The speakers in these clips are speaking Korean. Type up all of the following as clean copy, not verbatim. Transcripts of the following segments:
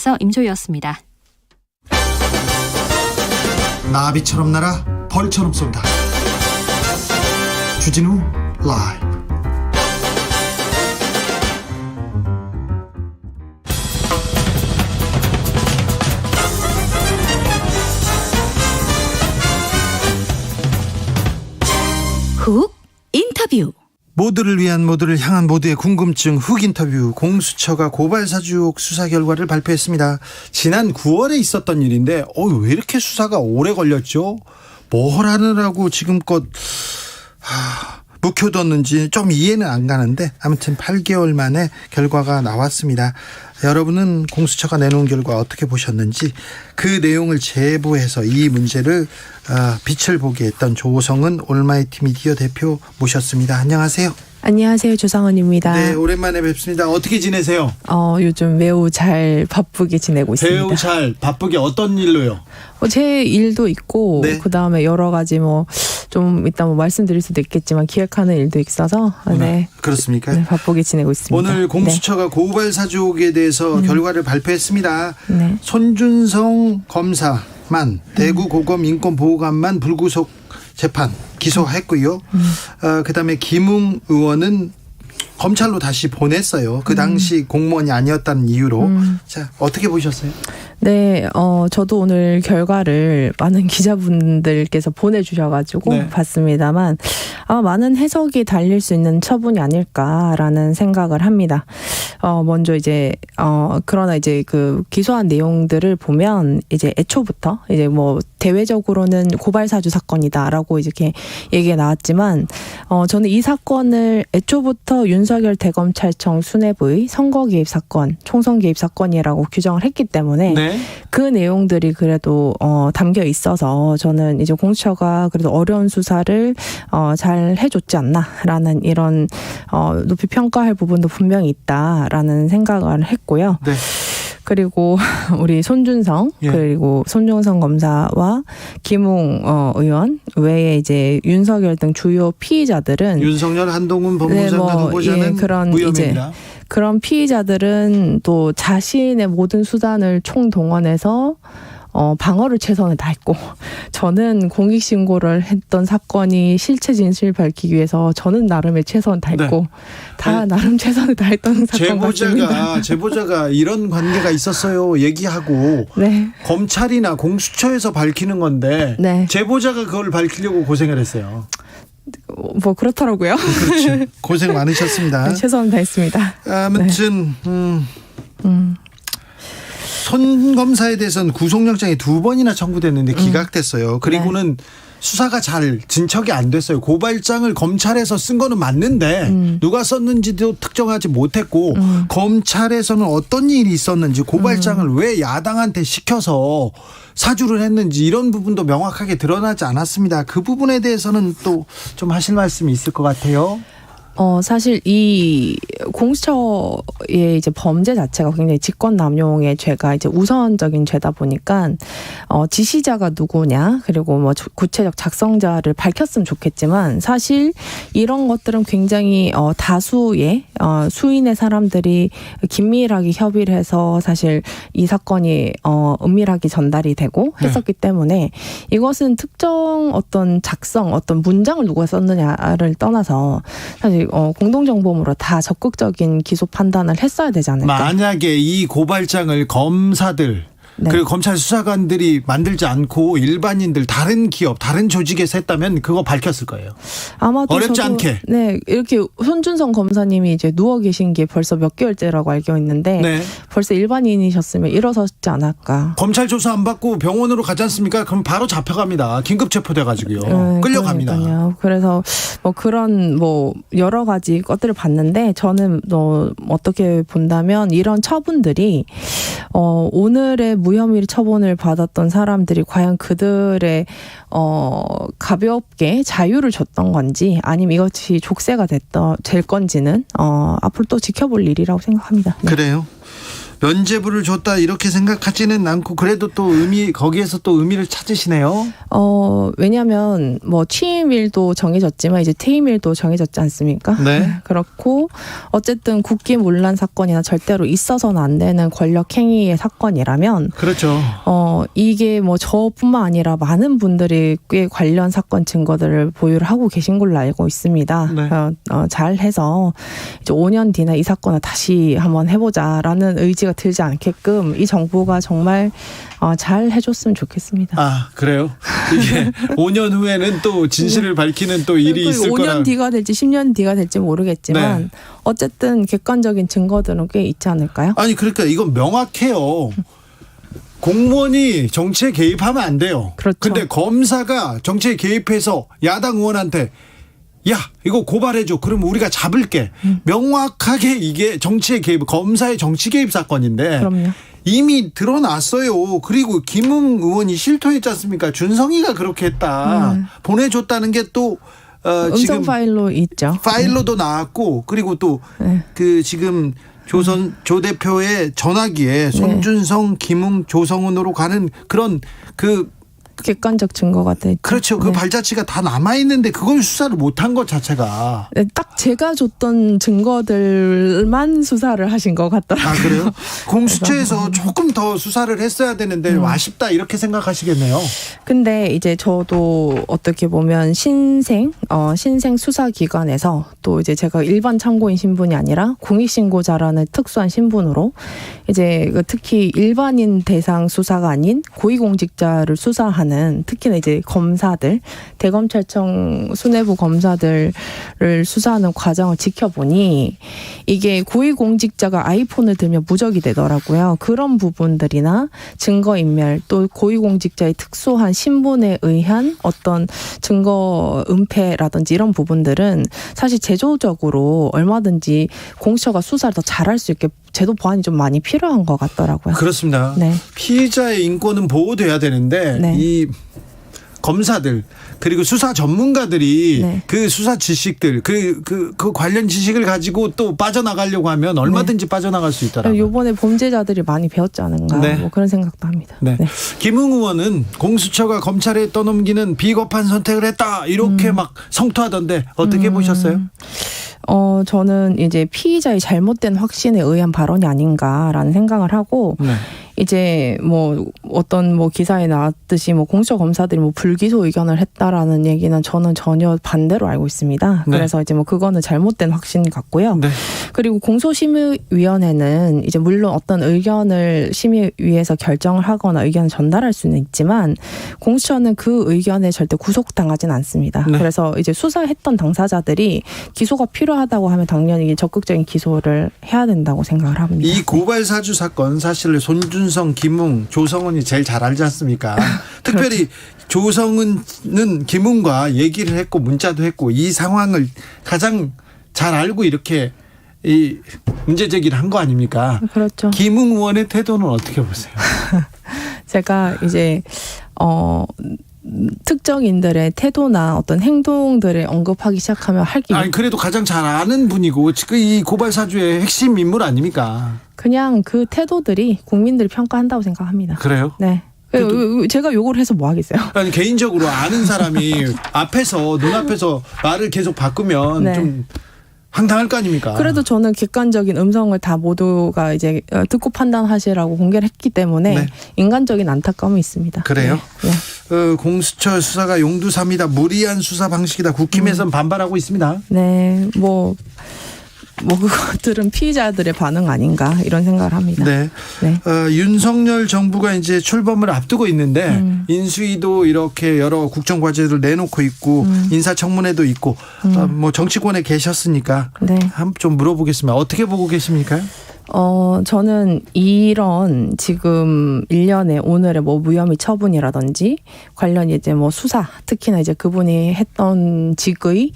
아나운서 임소희였습니다. 나비처럼 날아 벌처럼 쏜다. 주진우 라이브. 훅 인터뷰. 모두를 위한, 모두를 향한, 모두의 궁금증 훅 인터뷰. 공수처가 고발사주 의혹 수사 결과를 발표했습니다. 지난 9월에 있었던 일인데 왜 이렇게 수사가 오래 걸렸죠? 뭘 하느라고 지금껏 묵혀뒀는지 좀 이해는 안 가는데 아무튼 8개월 만에 결과가 나왔습니다. 여러분은 공수처가 내놓은 결과 어떻게 보셨는지, 그 내용을 제보해서 이 문제를 빛을 보게 했던 조성은 올마이티 미디어 대표 모셨습니다. 안녕하세요. 안녕하세요. 조성은입니다. 네, 오랜만에 뵙습니다. 어떻게 지내세요? 요즘 매우 잘 바쁘게 지내고 있습니다. 매우 잘 바쁘게 어떤 일로요? 제 일도 있고, 네. 그 다음에 여러 가지 좀 이따 말씀드릴 수도 있겠지만 기획하는 일도 있어서 네. 그렇습니까? 네, 바쁘게 지내고 있습니다. 오늘 공수처가 고발사주 의혹에 대해서 결과를 발표했습니다. 네. 손준성 검사만, 대구고검 인권보호관만 불구속 재판 기소했고요. 그다음에 김웅 의원은 검찰로 다시 보냈어요. 그 당시 공무원이 아니었다는 이유로. 자, 어떻게 보셨어요? 네, 저도 오늘 결과를 많은 기자분들께서 보내주셔가지고 네. 봤습니다만, 많은 해석이 달릴 수 있는 처분이 아닐까라는 생각을 합니다. 먼저 그러나 그 기소한 내용들을 보면 애초부터 대외적으로는 고발사주 사건이다라고 이렇게 얘기가 나왔지만, 저는 이 사건을 애초부터 윤석열 대검찰청 수뇌부의 선거 개입 사건, 총선 개입 사건이라고 규정을 했기 때문에 네. 그 내용들이 그래도 담겨 있어서 저는 공수처가 그래도 어려운 수사를 잘 해줬지 않나라는 이런 높이 평가할 부분도 분명히 있다라는 생각을 했고요. 네. 그리고 우리 손준성, 예. 그리고 손준성 검사와 김웅 의원 외에 윤석열 등 주요 피의자들은 윤석열, 한동훈 법무장관 후보자는 무혐의입니다. 그런 피의자들은 또 자신의 모든 수단을 총동원해서 방어를 최선을 다했고, 저는 공익신고를 했던 사건이 실체 진실을 밝히기 위해서 저는 나름의 최선을 다했고, 다 나름 최선을 다했던 사건 같습니다. 제보자가 이런 관계가 있었어요 얘기하고 네. 검찰이나 공수처에서 밝히는 건데 네. 제보자가 그걸 밝히려고 고생을 했어요. 그렇더라고요. 그렇죠. 고생 많으셨습니다. 네, 최선을 다했습니다. 아무튼 손 검사에 대해서는 구속영장이 2번이나 청구됐는데 기각됐어요. 그리고는 수사가 잘 진척이 안 됐어요. 고발장을 검찰에서 쓴 거는 맞는데 누가 썼는지도 특정하지 못했고 검찰에서는 어떤 일이 있었는지, 고발장을 왜 야당한테 시켜서 사주를 했는지 이런 부분도 명확하게 드러나지 않았습니다. 그 부분에 대해서는 또 좀 하실 말씀이 있을 것 같아요. 사실 이 공수처의 범죄 자체가 굉장히 직권남용의 죄가 우선적인 죄다 보니까 지시자가 누구냐, 그리고 구체적 작성자를 밝혔으면 좋겠지만, 사실 이런 것들은 굉장히 다수의 수인의 사람들이 긴밀하게 협의를 해서 사실 이 사건이 은밀하게 전달이 되고 했었기 때문에, 이것은 특정 어떤 문장을 누가 썼느냐를 떠나서 사실 공동정범으로 다 적극적인 기소 판단을 했어야 되지 않을까. 만약에 이 고발장을 검사들, 네. 그리고 검찰 수사관들이 만들지 않고 일반인들, 다른 기업, 다른 조직에서 했다면 그거 밝혔을 거예요. 아마도 어렵지 않게. 네, 이렇게 손준성 검사님이 누워 계신 게 벌써 몇 개월째라고 알고 있는데, 네. 벌써 일반인이셨으면 일어섰지 않을까. 검찰 조사 안 받고 병원으로 가지 않습니까? 그럼 바로 잡혀갑니다. 긴급 체포돼가지고요. 끌려갑니다. 그러니까요. 그래서 그런 여러 가지 것들을 봤는데, 저는 어떻게 본다면 이런 처분들이 오늘의 무혐의 처분을 받았던 사람들이 과연 그들의 가볍게 자유를 줬던 건지, 아니면 이것이 족쇄가 될 건지는 앞으로 또 지켜볼 일이라고 생각합니다. 네. 그래요? 면죄부를 줬다 이렇게 생각하지는 않고 그래도 또 거기에서 또 의미를 찾으시네요. 왜냐하면 뭐 취임일도 정해졌지만 이제 퇴임일도 정해졌지 않습니까? 네. 그렇고 어쨌든 국기문란 사건이나 절대로 있어서는 안 되는 권력행위의 사건이라면 그렇죠. 이게 뭐 저뿐만 아니라 많은 분들이 꽤 관련 사건 증거들을 보유를 하고 계신 걸로 알고 있습니다. 네. 잘해서 이제 5년 뒤나 이 사건을 다시 한번 해보자라는 의지가 들지 않게끔 이 정부가 정말 잘 해줬으면 좋겠습니다. 아, 그래요? 이게 5년 후에는 또 진실을 밝히는 또 일이 있을 5년 거라. 뒤가 될지 10년 뒤가 될지 모르겠지만 네. 어쨌든 객관적인 증거들은 꽤 있지 않을까요? 아니 그러니까 이건 명확해요. 공무원이 정치에 개입하면 안 돼요. 그렇죠. 근데 검사가 정치에 개입해서 야당 의원한테 야 이거 고발해줘. 그러면 우리가 잡을게. 명확하게 이게 정치에 개입, 검사의 정치 개입 사건인데 그럼요. 이미 드러났어요. 그리고 김웅 의원이 실토했지 않습니까? 준성이가 그렇게 했다. 보내줬다는 게 또 음성 지금 파일로 있죠. 파일로도 나왔고 그리고 또 그 지금 조 대표의 전화기에 손준성, 김웅, 조성은으로 가는 그런 그 객관적 증거가 됐죠. 그렇죠. 그 발자취가 다 남아 있는데 그걸 수사를 못한 것 자체가. 네, 딱 제가 줬던 증거들만 수사를 하신 것 같더라고요. 아 그래요? 공수처에서 조금 더 수사를 했어야 되는데 아쉽다 이렇게 생각하시겠네요. 근데 이제 저도 어떻게 보면 신생 수사기관에서 또 이제 제가 일반 참고인 신분이 아니라 공익신고자라는 특수한 신분으로 이제 특히 일반인 대상 수사가 아닌 고위공직자를 수사하는 특히나 이제 검사들, 대검찰청 수뇌부 검사들을 수사하는 과정을 지켜보니 이게 고위공직자가 아이폰을 들면 무적이 되더라고요. 그런 부분들이나 증거인멸 또 고위공직자의 특수한 신분에 의한 어떤 증거 은폐라든지 이런 부분들은 사실 제도적으로 얼마든지 공수처가 수사를 더 잘할 수 있게 제도 보완이 좀 많이 필요한 것 같더라고요. 그렇습니다. 네. 피의자의 인권은 보호돼야 되는데 네. 이 검사들 그리고 수사 전문가들이 네. 그 수사 지식들 그 관련 지식을 가지고 또 빠져나가려고 하면 얼마든지 빠져나갈 수 있더라고요. 이번에 범죄자들이 많이 배웠지 않은가 네. 뭐 그런 생각도 합니다. 네. 김웅 의원은 공수처가 검찰에 떠넘기는 비겁한 선택을 했다 이렇게 막 성토하던데 어떻게 보셨어요? 저는 이제 피의자의 잘못된 확신에 의한 발언이 아닌가라는 생각을 하고 네. 이제 뭐 어떤 뭐 기사에 나왔듯이 뭐 공수처 검사들이 뭐 불기소 의견을 했다라는 얘기는 저는 전혀 반대로 알고 있습니다. 네. 그래서 이제 뭐 그거는 잘못된 확신 같고요. 네. 그리고 공소심의위원회는 이제 물론 어떤 의견을 심의위에서 결정을 하거나 의견을 전달할 수는 있지만 공수처는 그 의견에 절대 구속당하진 않습니다. 네. 그래서 이제 수사했던 당사자들이 기소가 필요하다고 하면 당연히 적극적인 기소를 해야 된다고 생각을 합니다. 이 고발 사주 사건 사실 손준성, 김웅, 조성은이 제일 잘 알지 않습니까? 특별히 조성은은 김웅과 얘기를 했고 문자도 했고 이 상황을 가장 잘 알고 이렇게 이 문제 제기를 한 거 아닙니까? 그렇죠. 김웅 의원의 태도는 어떻게 보세요? 제가 이제 특정인들의 태도나 어떤 행동들을 언급하기 시작하면 아니 그래도 가장 잘 아는 분이고 지금 이 고발 사주의 핵심 인물 아닙니까? 그냥 그 태도들이 국민들이 평가한다고 생각합니다. 그래요? 네. 제가 요걸 해서 뭐 하겠어요? 아니 개인적으로 아는 사람이 앞에서 눈앞에서 말을 계속 바꾸면 네. 좀 황당할 거 아닙니까? 그래도 저는 객관적인 음성을 다 모두가 이제 듣고 판단하시라고 공개를 했기 때문에 네. 인간적인 안타까움이 있습니다. 그래요? 네. 공수처 수사가 용두삼이다, 무리한 수사 방식이다. 국힘에서는 반발하고 있습니다. 네, 뭐 그것들은 피의자들의 반응 아닌가 이런 생각을 합니다. 네. 네. 윤석열 정부가 이제 출범을 앞두고 있는데 인수위도 이렇게 여러 국정과제를 내놓고 있고 인사청문회도 있고 뭐 정치권에 계셨으니까 네. 한번 좀 물어보겠습니다. 어떻게 보고 계십니까? 저는 이런 지금 일련의 오늘의 뭐 무혐의 처분이라든지 관련 이제 뭐 수사, 특히나 이제 그분이 했던 직의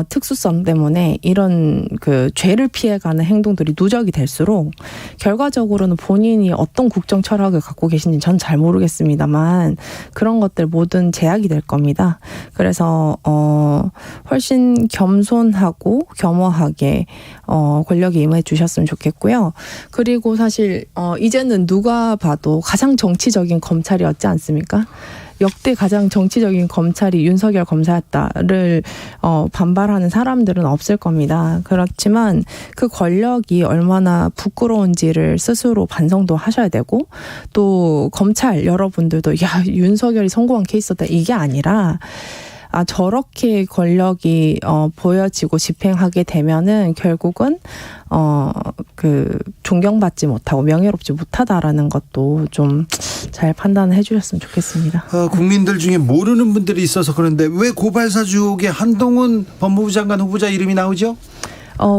특수성 때문에 이런 그 죄를 피해가는 행동들이 누적이 될수록 결과적으로는 본인이 어떤 국정 철학을 갖고 계신지 전 잘 모르겠습니다만 그런 것들 모든 제약이 될 겁니다. 그래서 훨씬 겸손하고 겸허하게 권력에 임해 주셨으면 좋겠고요. 있고요. 그리고 사실 이제는 누가 봐도 가장 정치적인 검찰이었지 않습니까? 역대 가장 정치적인 검찰이 윤석열 검사였다를 반발하는 사람들은 없을 겁니다. 그렇지만 그 권력이 얼마나 부끄러운지를 스스로 반성도 하셔야 되고, 또 검찰 여러분들도 야 윤석열이 성공한 케이스다 이게 아니라 저렇게 권력이 보여지고 집행하게 되면은 결국은 그 존경받지 못하고 명예롭지 못하다라는 것도 좀 잘 판단해 주셨으면 좋겠습니다. 국민들 중에 모르는 분들이 있어서 그런데 왜 고발사주옥에 한동훈 법무부 장관 후보자 이름이 나오죠?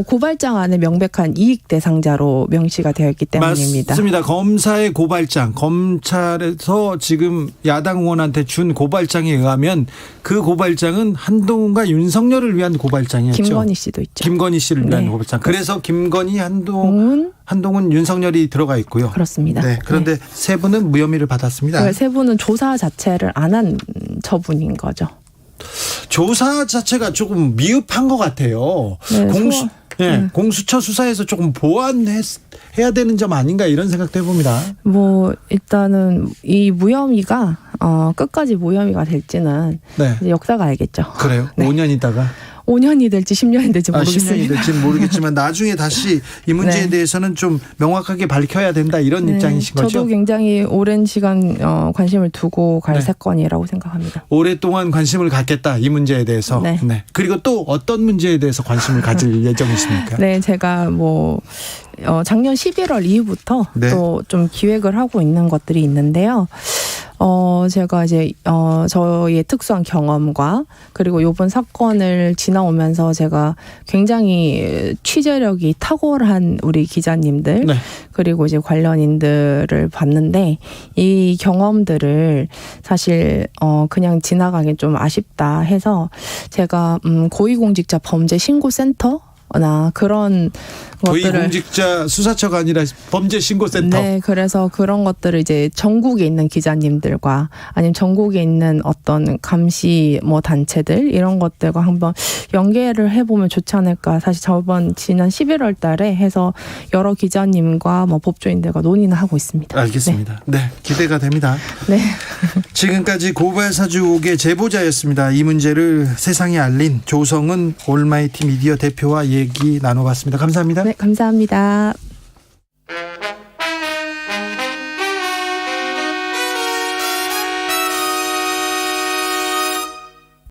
고발장 안에 명백한 이익 대상자로 명시가 되어 있기 때문입니다. 맞습니다. 검사의 고발장, 검찰에서 지금 야당 의원한테 준 고발장에 의하면 그 고발장은 한동훈과 윤석열을 위한 고발장이었죠. 김건희 씨도 있죠. 김건희 씨를 위한 네. 고발장. 그래서 김건희, 한동훈, 윤석열이 들어가 있고요. 그렇습니다. 네. 그런데 네. 세 분은 무혐의를 받았습니다. 세 분은 조사 자체를 안 한 처분인 거죠. 조사 자체가 조금 미흡한 것 같아요. 네, 공수처 수사에서 조금 보완해야 되는 점 아닌가 이런 생각도 해봅니다. 일단은 이 무혐의가 끝까지 무혐의가 될지는 네. 이제 역사가 알겠죠. 그래요? 네. 5년 있다가 5년이 될지 10년이 될지 모르겠습니다. 10년이 될지는 모르겠지만 나중에 다시 이 문제에 네. 대해서는 좀 명확하게 밝혀야 된다 이런 입장이신 거죠? 저도 굉장히 오랜 시간 관심을 두고 갈 사건이라고 생각합니다. 오랫동안 관심을 갖겠다 이 문제에 대해서. 네. 그리고 또 어떤 문제에 대해서 관심을 가질 예정이십니까? 네, 제가 작년 11월 이후부터 네. 또 좀 기획을 하고 있는 것들이 있는데요. 제가 이제 저의 특수한 경험과 그리고 이번 사건을 지나오면서 제가 굉장히 취재력이 탁월한 우리 기자님들 네. 그리고 이제 관련인들을 봤는데 이 경험들을 사실 그냥 지나가기 좀 아쉽다 해서 제가 고위공직자 범죄 신고센터 나 그런 것들을 고위공직자 수사처가 아니라 범죄신고센터. 네, 그래서 그런 것들을 이제 전국에 있는 기자님들과 아니면 전국에 있는 어떤 감시 단체들 이런 것들과 한번 연계를 해보면 좋지 않을까. 사실 지난 11월 달에 해서 여러 기자님과 법조인들과 논의는 하고 있습니다. 알겠습니다. 네, 기대가 됩니다. 네. 지금까지 고발사주옥의 제보자였습니다. 이 문제를 세상에 알린 조성은 올마이티 미디어 대표와 얘기 나눠봤습니다. 감사합니다. 네, 감사합니다.